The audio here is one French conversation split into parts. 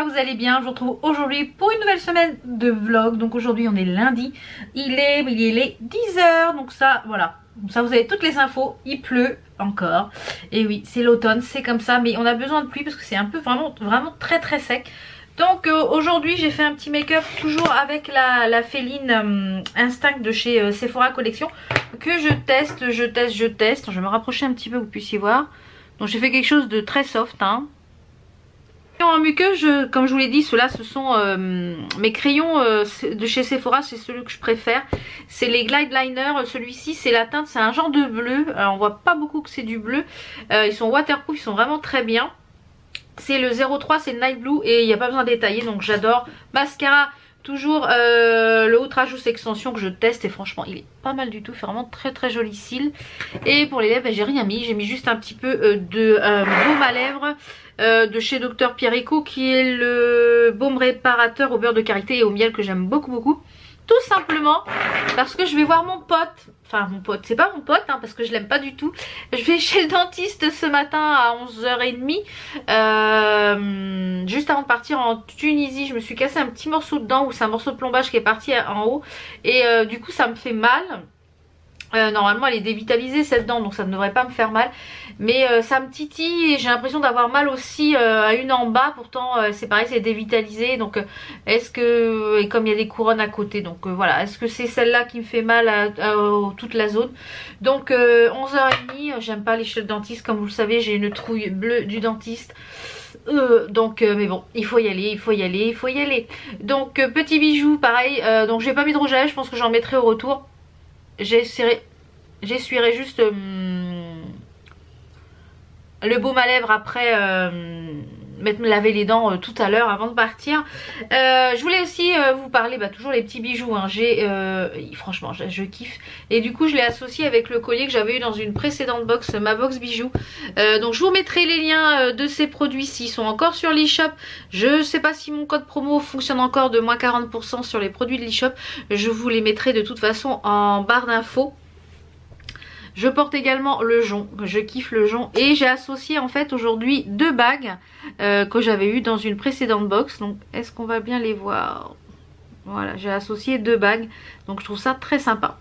j'espère que vous allez bien. Je vous retrouve aujourd'hui pour une nouvelle semaine de vlog. Donc aujourd'hui on est lundi, il est les 10h, donc ça voilà, ça vous avez toutes les infos. Il pleut encore, et oui c'est l'automne, c'est comme ça, mais on a besoin de pluie parce que c'est un peu vraiment très sec. Donc aujourd'hui j'ai fait un petit make-up toujours avec la Féline Instinct de chez Sephora Collection que je teste. Je vais me rapprocher un petit peu pour que vous puissiez voir. Donc j'ai fait quelque chose de très soft, hein. En muqueuse, comme je vous l'ai dit, ceux-là ce sont mes crayons de chez Sephora, c'est celui que je préfère. C'est les Glide Liner, celui-ci c'est la teinte, c'est un genre de bleu. Alors, on voit pas beaucoup que c'est du bleu. Ils sont waterproof, ils sont vraiment très bien. C'est le 03, c'est le Night Blue et il n'y a pas besoin de détailler, donc j'adore. Mascara, toujours le Outrage Jousse Extension que je teste et franchement il est pas mal du tout, il fait vraiment très joli cils. Et pour les lèvres, j'ai rien mis, j'ai mis juste un petit peu de baume à lèvres de chez Dr Pierrico, qui est le baume réparateur au beurre de karité et au miel que j'aime beaucoup. Tout simplement parce que je vais voir mon pote. Enfin mon pote, c'est pas mon pote hein, parce que je l'aime pas du tout. Je vais chez le dentiste ce matin à 11h30. Juste avant de partir en Tunisie, je me suis cassé un petit morceau de dent, ou c'est un morceau de plombage qui est parti en haut. Et du coup ça me fait mal. Normalement elle est dévitalisée cette dent, donc ça ne devrait pas me faire mal, mais ça me titille et j'ai l'impression d'avoir mal aussi à une en bas. Pourtant c'est pareil, c'est dévitalisé, donc est-ce que, et comme il y a des couronnes à côté, donc voilà, est-ce que c'est celle-là qui me fait mal à toute la zone. Donc 11h30, j'aime pas aller chez le dentiste, comme vous le savez, j'ai une trouille bleue du dentiste. Mais bon, il faut y aller. Donc petit bijou pareil, donc j'ai pas mis de rouge à lèvres, je pense que j'en mettrai au retour. J'essuierai juste le baume à lèvres après me laver les dents tout à l'heure avant de partir. Je voulais aussi vous parler, toujours les petits bijoux, hein. Franchement je kiffe, et du coup je l'ai associé avec le collier que j'avais eu dans une précédente box, ma box bijoux. Donc je vous mettrai les liens de ces produits s'ils sont encore sur l'e-shop. Je sais pas si mon code promo fonctionne encore de moins 40% sur les produits de l'e-shop. Je vous les mettrai de toute façon en barre d'infos. Je porte également le jonc, je kiffe le jonc, et j'ai associé en fait aujourd'hui deux bagues que j'avais eu dans une précédente box. Donc est-ce qu'on va bien les voir? Voilà, j'ai associé deux bagues, donc je trouve ça très sympa.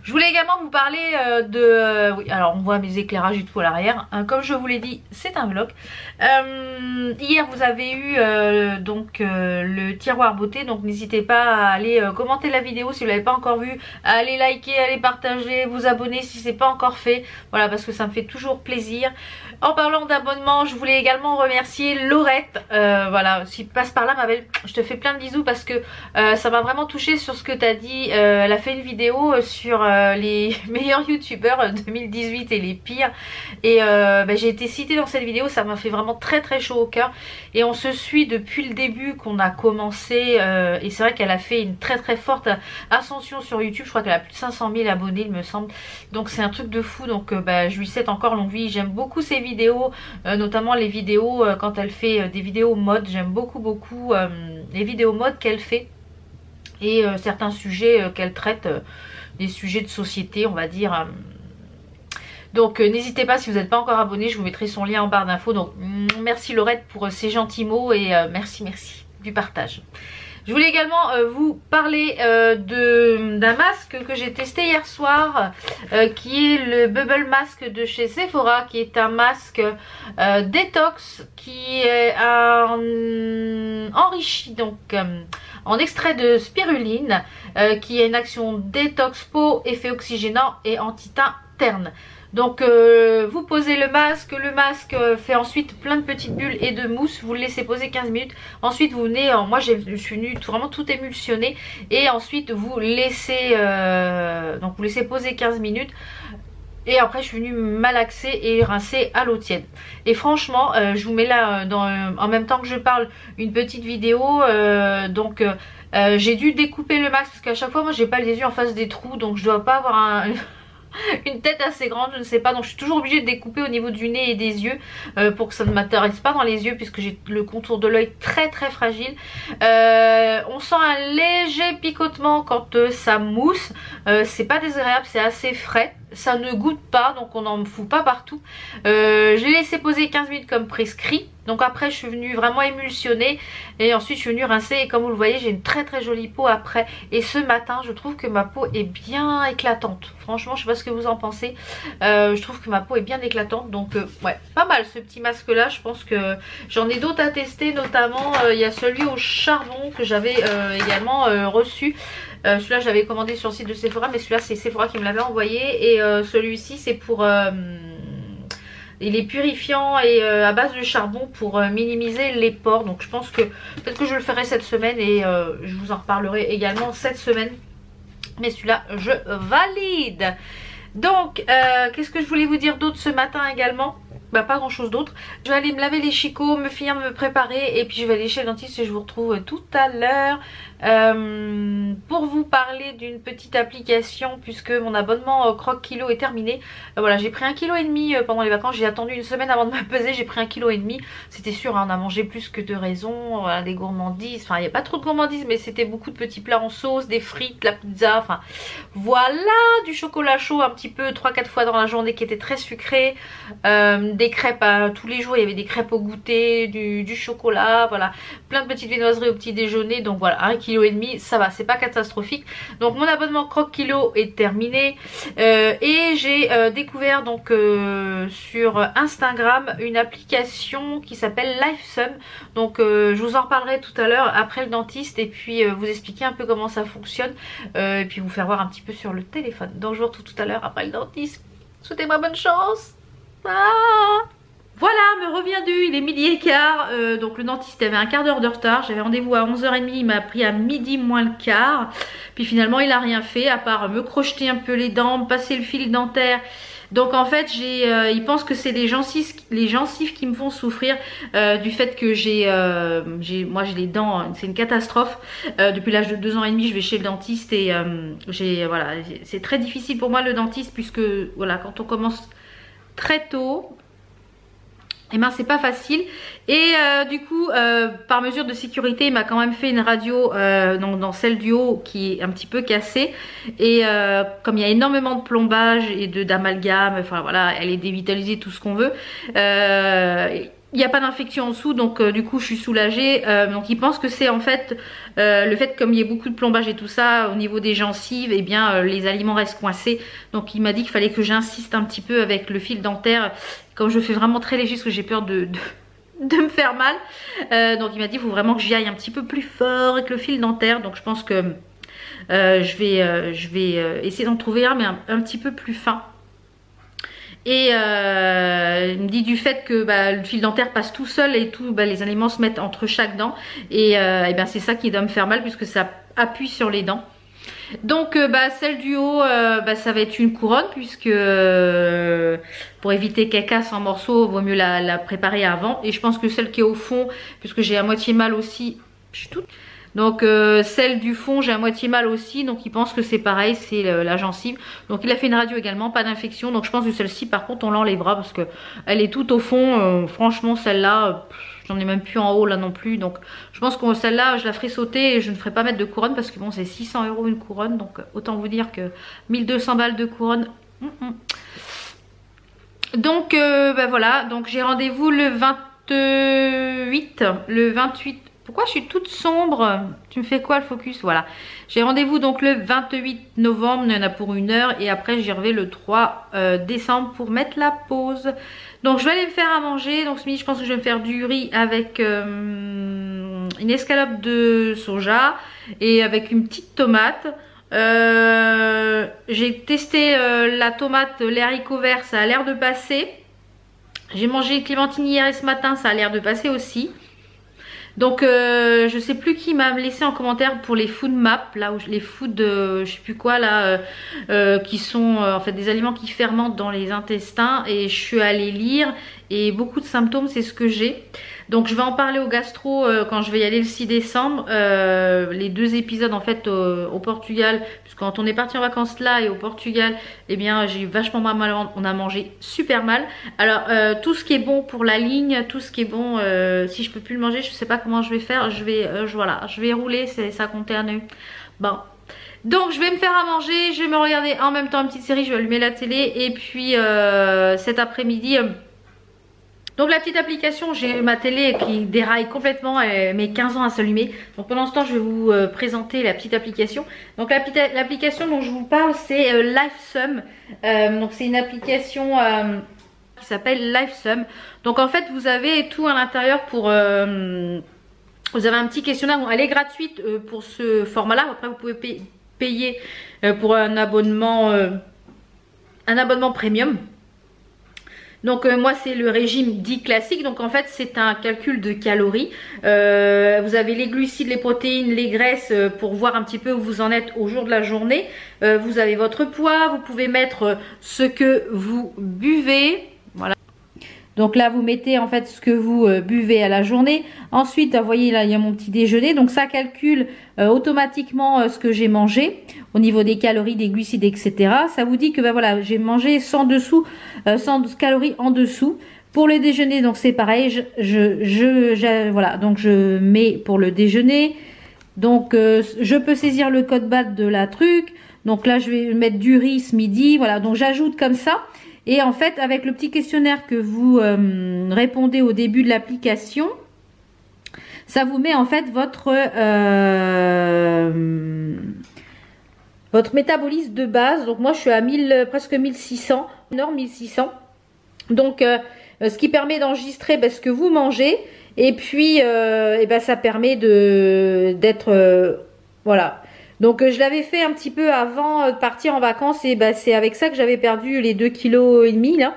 Je voulais également vous parler oui, alors on voit mes éclairages et tout à l'arrière, hein, comme je vous l'ai dit, c'est un vlog. Hier vous avez eu le tiroir beauté, donc n'hésitez pas à aller commenter la vidéo si vous l'avez pas encore vu, à aller liker, à aller partager, vous abonner si c'est pas encore fait, voilà, parce que ça me fait toujours plaisir. En parlant d'abonnement, je voulais également remercier Laurette, voilà, si passe par là ma belle, je te fais plein de bisous parce que ça m'a vraiment touchée sur ce que tu as dit. Elle a fait une vidéo sur les meilleurs youtubeurs 2018 et les pires, et j'ai été citée dans cette vidéo. Ça m'a fait vraiment très chaud au cœur, et on se suit depuis le début qu'on a commencé, et c'est vrai qu'elle a fait une très forte ascension sur YouTube. Je crois qu'elle a plus de 500 000 abonnés il me semble, donc c'est un truc de fou. Donc je lui souhaite encore longue vie. J'aime beaucoup ses vidéos, notamment les vidéos quand elle fait des vidéos mode. J'aime beaucoup les vidéos mode qu'elle fait, et certains sujets qu'elle traite, des sujets de société on va dire. Donc n'hésitez pas, si vous n'êtes pas encore abonné, je vous mettrai son lien en barre d'infos. Donc merci Laurette pour ces gentils mots, et merci du partage. Je voulais également vous parler d'un masque que j'ai testé hier soir, qui est le Bubble Mask de chez Sephora, qui est un masque détox qui est enrichi donc en extrait de spiruline, qui a une action détox peau, effet oxygénant et anti-teint terne. Donc vous posez le masque fait ensuite plein de petites bulles et de mousse, vous le laissez poser 15 minutes, ensuite vous venez, moi je suis venue vraiment tout émulsionné, et ensuite vous laissez vous laissez poser 15 minutes, et après je suis venue malaxer et rincer à l'eau tiède. Et franchement je vous mets là en même temps que je parle une petite vidéo. J'ai dû découper le masque parce qu'à chaque fois moi j'ai pas les yeux en face des trous, donc je dois pas avoir une tête assez grande, je ne sais pas, donc je suis toujours obligée de découper au niveau du nez et des yeux pour que ça ne m'intéresse pas dans les yeux, puisque j'ai le contour de l'œil très fragile. On sent un léger picotement quand ça mousse, c'est pas désagréable, c'est assez frais. ça ne goûte pas, donc on n'en fout pas partout. Je l'ai laissé poser 15 minutes comme prescrit. Donc après je suis venue vraiment émulsionner et ensuite je suis venue rincer et comme vous le voyez j'ai une très très jolie peau après. Et ce matin je trouve que ma peau est bien éclatante. Franchement je sais pas ce que vous en pensez. Je trouve que ma peau est bien éclatante. Donc ouais, pas mal ce petit masque là. Je pense que j'en ai d'autres à tester. Notamment il y a celui au charbon que j'avais également reçu. Celui-là j'avais commandé sur le site de Sephora, mais celui-là c'est Sephora qui me l'avait envoyé. Et celui-ci c'est pour... il est purifiant et à base de charbon pour minimiser les pores. Donc je pense que peut-être que je le ferai cette semaine et je vous en reparlerai également cette semaine. Mais celui-là je valide. Donc qu'est-ce que je voulais vous dire d'autre ce matin également? Bah pas grand chose d'autre. Je vais aller me laver les chicots, me finir de me préparer et puis je vais aller chez le dentiste et je vous retrouve tout à l'heure pour vous parler d'une petite application puisque mon abonnement Croque Kilo est terminé. Voilà, j'ai pris 1,5 kg pendant les vacances. J'ai attendu une semaine avant de me peser, j'ai pris 1,5 kg. C'était sûr, hein, on a mangé plus que de raison. Voilà, des gourmandises, enfin il n'y a pas trop de gourmandises mais c'était beaucoup de petits plats en sauce, des frites, la pizza, enfin voilà, du chocolat chaud un petit peu 3-4 fois dans la journée qui était très sucré, des crêpes tous les jours, il y avait des crêpes au goûter, du chocolat, voilà, plein de petites viennoiseries au petit déjeuner. Donc voilà, 1,5 kg, ça va, c'est pas catastrophique. Donc mon abonnement Croque Kilo est terminé et j'ai découvert donc sur Instagram une application qui s'appelle LifeSum. Donc je vous en reparlerai tout à l'heure après le dentiste et puis vous expliquer un peu comment ça fonctionne et puis vous faire voir un petit peu sur le téléphone. Donc je vous retrouve tout à l'heure après le dentiste. Souhaitez-moi bonne chance. Voilà, me revient du, il est 12h15, donc le dentiste avait un quart d'heure de retard, j'avais rendez-vous à 11h30, il m'a pris à midi moins le quart, puis finalement il a rien fait à part me crocheter un peu les dents, me passer le fil dentaire. Donc en fait il pense que c'est les gencives qui me font souffrir du fait que moi j'ai les dents, c'est une catastrophe. Depuis l'âge de 2 ans et demi je vais chez le dentiste et voilà, c'est très difficile pour moi le dentiste puisque voilà, quand on commence très tôt, et ben c'est pas facile. Et du coup par mesure de sécurité il m'a quand même fait une radio dans celle du haut qui est un petit peu cassée. Et comme il y a énormément de plombage et d'amalgame, enfin voilà, elle est dévitalisée, tout ce qu'on veut, il n'y a pas d'infection en dessous, donc du coup je suis soulagée. Donc il pense que c'est en fait le fait comme il y a beaucoup de plombage et tout ça au niveau des gencives, et bien les aliments restent coincés. Donc il m'a dit qu'il fallait que j'insiste un petit peu avec le fil dentaire, comme je fais vraiment très léger parce que j'ai peur de me faire mal. Donc il m'a dit il faut vraiment que j'y aille un petit peu plus fort avec le fil dentaire. Donc je pense que je vais essayer d'en trouver un, mais un petit peu plus fin. Et il me dit du fait que le fil dentaire passe tout seul et tout, les aliments se mettent entre chaque dent. Et bien c'est ça qui doit me faire mal puisque ça appuie sur les dents. Donc celle du haut ça va être une couronne puisque pour éviter qu'elle casse en morceaux vaut mieux la préparer avant. Et je pense que celle qui est au fond, puisque j'ai à moitié mal aussi, donc celle du fond j'ai à moitié mal aussi, donc il pense que c'est pareil, c'est la gencive. Donc il a fait une radio également, pas d'infection. Donc je pense que celle-ci par contre on l'enlèvera parce que elle est tout au fond. Franchement celle-là j'en ai même plus en haut là non plus. Donc je pense que celle-là je la ferai sauter et je ne ferai pas mettre de couronne parce que bon c'est 600 € une couronne. Donc autant vous dire que 1200 balles de couronne. Donc voilà, donc j'ai rendez-vous le 28. Le 28. Pourquoi je suis toute sombre? Tu me fais quoi le focus? Voilà. J'ai rendez-vous donc le 28 novembre, il y en a pour 1 heure. Et après j'y reviens le 3 décembre pour mettre la pause. Donc je vais aller me faire à manger. Donc ce midi je pense que je vais me faire du riz avec une escalope de soja et avec une petite tomate. J'ai testé la tomate, les haricots verts, ça a l'air de passer. J'ai mangé une clémentine hier et ce matin, ça a l'air de passer aussi. Donc je sais plus qui m'a laissé en commentaire pour les food maps, là où les food je sais plus quoi là, qui sont en fait des aliments qui fermentent dans les intestins, et je suis allée lire et beaucoup de symptômes c'est ce que j'ai. Donc je vais en parler au gastro quand je vais y aller le 6 décembre. Les 2 épisodes en fait au Portugal, puisque quand on est parti en vacances là et au Portugal, eh bien j'ai eu vachement mal, on a mangé super mal. Alors tout ce qui est bon pour la ligne, tout ce qui est bon, si je peux plus le manger, je sais pas comment je vais faire. Je vais voilà, je vais rouler, ça comptait un œuf. Bon. Donc je vais me faire à manger, je vais me regarder en même temps une petite série, je vais allumer la télé et puis cet après-midi... donc la petite application, j'ai ma télé qui déraille complètement, elle met 15 ans à s'allumer. Donc pendant ce temps, je vais vous présenter la petite application. Donc l'application dont je vous parle, c'est LiveSum. Donc c'est une application qui s'appelle LiveSum. Donc en fait, vous avez tout à l'intérieur pour... vous avez un petit questionnaire, elle est gratuite pour ce format-là. Après, vous pouvez payer pour un abonnement premium. Donc moi c'est le régime dit classique, donc en fait c'est un calcul de calories. Vous avez les glucides, les protéines, les graisses pour voir un petit peu où vous en êtes au jour de la journée. Vous avez votre poids, vous pouvez mettre ce que vous buvez. Voilà. Donc là vous mettez en fait ce que vous buvez à la journée. Ensuite vous voyez là il y a mon petit déjeuner. Donc ça calcule automatiquement ce que j'ai mangé au niveau des calories, des glucides, etc. Ça vous dit que ben voilà, j'ai mangé 100 calories en dessous. Pour le déjeuner donc c'est pareil. Voilà, donc je mets pour le déjeuner. Donc je peux saisir le code BAT de la truc. Donc là je vais mettre du riz ce midi. Voilà, donc j'ajoute comme ça. Et en fait, avec le petit questionnaire que vous répondez au début de l'application, ça vous met en fait votre métabolisme de base. Donc moi, je suis à presque 1600, 1600. Donc, ce qui permet d'enregistrer ce que vous mangez. Et puis, ça permet d'être... voilà. Donc je l'avais fait un petit peu avant de partir en vacances et c'est avec ça que j'avais perdu les 2,5 kg là.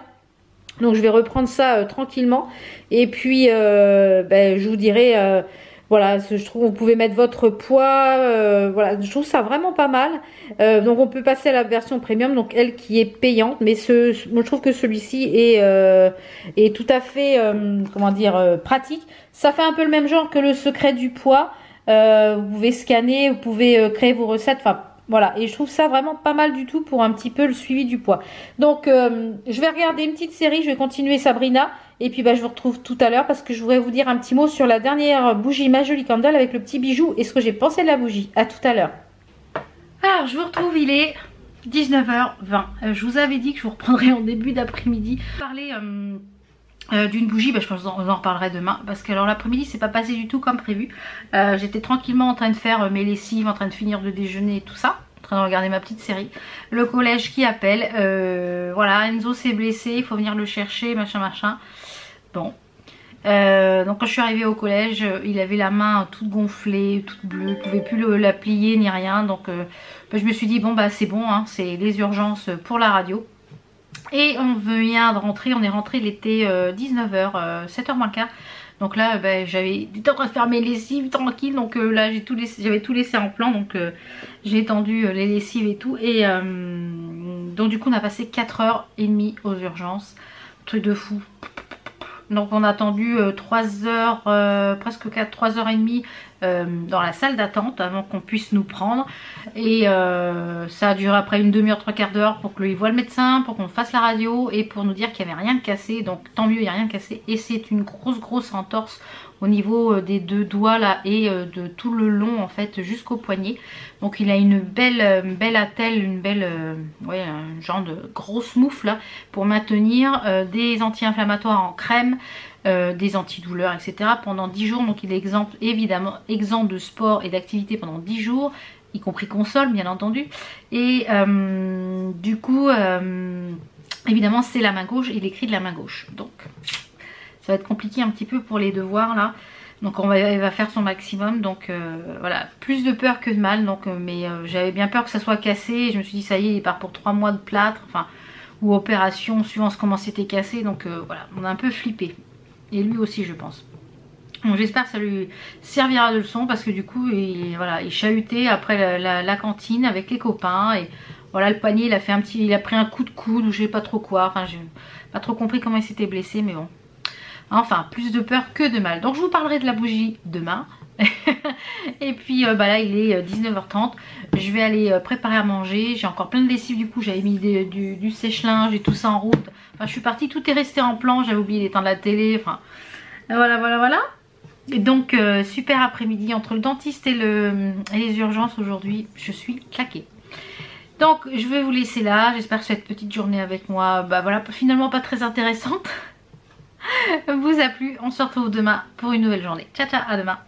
Donc je vais reprendre ça tranquillement et puis je vous dirai voilà, je trouve vous pouvez mettre votre poids voilà, je trouve ça vraiment pas mal. Donc on peut passer à la version premium, donc elle qui est payante, mais moi je trouve que celui-ci est tout à fait comment dire pratique. Ça fait un peu le même genre que le secret du poids. Vous pouvez scanner, vous pouvez créer vos recettes, enfin voilà, et je trouve ça vraiment pas mal du tout pour un petit peu le suivi du poids. Donc je vais regarder une petite série, je vais continuer Sabrina et puis je vous retrouve tout à l'heure parce que je voudrais vous dire un petit mot sur la dernière bougie My Jolie Candle avec le petit bijou et ce que j'ai pensé de la bougie. À tout à l'heure. Alors je vous retrouve, il est 19h20. Je vous avais dit que je vous reprendrai en début d'après-midi. Parler d'une bougie, je pense que vous en reparlerai demain parce que alors l'après-midi c'est pas passé du tout comme prévu. J'étais tranquillement en train de faire mes lessives, en train de finir de déjeuner et tout ça, en train de regarder ma petite série. Le collège qui appelle, voilà, Enzo s'est blessé, il faut venir le chercher, machin machin. Bon, donc quand je suis arrivée au collège, il avait la main toute gonflée, toute bleue, il pouvait plus la plier ni rien, donc je me suis dit bon c'est bon, hein, c'est les urgences pour la radio. Et on vient de rentrer, on est rentré, il était 19h, 7h moins quart. Donc là, j'avais été en train de faire mes lessives tranquille. Donc là, j'avais tout laissé en plan. Donc j'ai étendu les lessives et tout. Et donc du coup, on a passé 4h30 aux urgences. Truc de fou. Donc on a attendu 3 heures, presque 3h30 dans la salle d'attente avant qu'on puisse nous prendre. Et ça a duré après une demi-heure, 3/4 d'heure pour que lui voie le médecin, pour qu'on fasse la radio et pour nous dire qu'il n'y avait rien de cassé. Donc tant mieux, il n'y a rien de cassé. Et c'est une grosse entorse au niveau des 2 doigts là et de tout le long en fait jusqu'au poignet. Donc il a une belle attelle, une belle ouais, un genre de grosse moufle là, pour maintenir des anti-inflammatoires en crème, des antidouleurs etc. pendant 10 jours. Donc il est évidemment exempt de sport et d'activité pendant 10 jours, y compris console bien entendu. Et du coup évidemment c'est la main gauche, il écrit de la main gauche. Donc ça va être compliqué un petit peu pour les devoirs là. Donc il va faire son maximum. Donc voilà, plus de peur que de mal. Donc mais j'avais bien peur que ça soit cassé. Et je me suis dit ça y est, il part pour 3 mois de plâtre, enfin, ou opération suivant comment c'était cassé. Donc voilà, on a un peu flippé. Et lui aussi je pense. Donc j'espère que ça lui servira de leçon parce que du coup il chahutait après la cantine avec les copains. Et voilà, le poignet il a pris un coup de coude ou je sais pas trop quoi. Enfin j'ai pas trop compris comment il s'était blessé, mais bon. Enfin, plus de peur que de mal. Donc je vous parlerai de la bougie demain. Et puis là il est 19h30. Je vais aller préparer à manger. J'ai encore plein de lessive du coup. J'avais mis du sèche-linge et tout ça en route. Enfin je suis partie, tout est resté en plan. J'avais oublié d'éteindre la télé. Enfin voilà. Et donc super après-midi entre le dentiste et les urgences aujourd'hui, je suis claquée. Donc je vais vous laisser là, j'espère que cette petite journée avec moi, bah voilà, finalement pas très intéressante, vous a plu. On se retrouve demain pour une nouvelle journée. Ciao ciao, à demain.